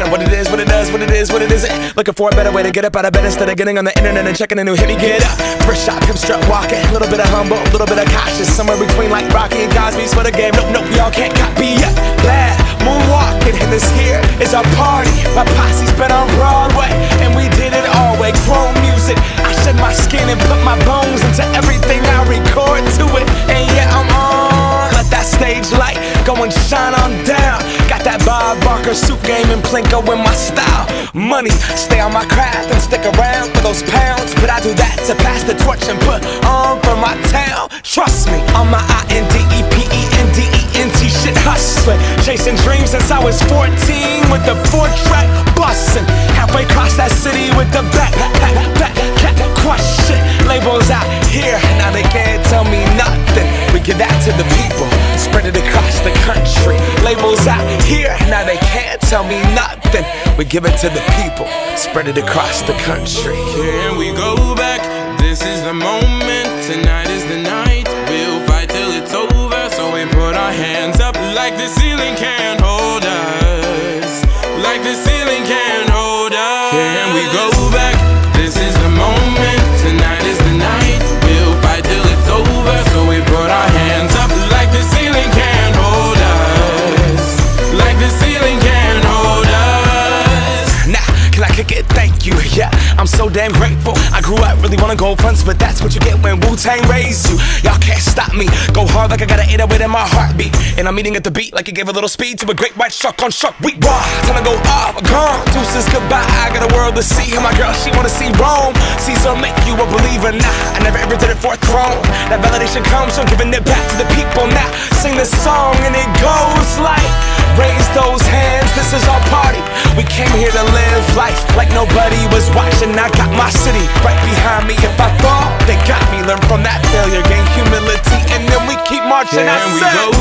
matter what it is, what it does, what it is, what it isn't. Looking for a better way to get up out of bed instead of getting on the internet and checking a new hit. Me get up, first shot, pimp strut walking. A little bit of humble, a little bit of cautious. Somewhere between like Rocky and Cosby's for the game. Nope, nope, y'all can't copy yet. Bad moonwalking, and this here is our party. My posse's been on Broadway, and we did it all way. Chrome music, I shed my skin and put my bones into everything I record to it. And yeah, I'm on. Let that stage light go and shine on down. Got that Bob Barker suit game and Plinko in my style. Money, stay on my craft and stick around for those pounds. But I do that to pass the torch and put on for my town. Trust me, on my INDEPENDENT shit hustling. Chasing dreams since I was 14 with the 4-track bustin'. Halfway across that city with the back crush shit. Labels out here, now they can't tell me nothing. We give that to the people, spread it across the country. Labels out here, now they can't tell me nothing. We give it to the people, spread it across the country. Here we go back, this is the moment. Tonight is the night, we'll fight till it's over. So we put our hands up like the ceiling can't hold us. Like the ceiling can't hold us. Here we go back, this is the moment. Tonight is the night, we'll fight till it's over. So we put our hands up like the ceiling can't hold us. Like the ceiling can't hold us. Nah, can I kick it? Thank you, yeah, I'm so damn grateful. I grew up really wanna go fronts, but that's what you get when Wu-Tang raised you. Y'all can't stop me, go hard like I got an 808 in my heartbeat. And I'm eating at the beat like it gave a little speed to a great white shark on shark week. Raw, time to go off, gone, deuces goodbye. I got a world to see, and my girl, she wanna see Rome. Caesar make you a believer, nah, I never ever did it for a throne. That validation comes from giving it back to the people. Now, sing this song and it goes like, raise those hands, this is our party. We came here to live life like nobody was watching. I got my city right behind me. If I fall, they got me. Learn from that failure, gain humility, and then we keep marching. And we go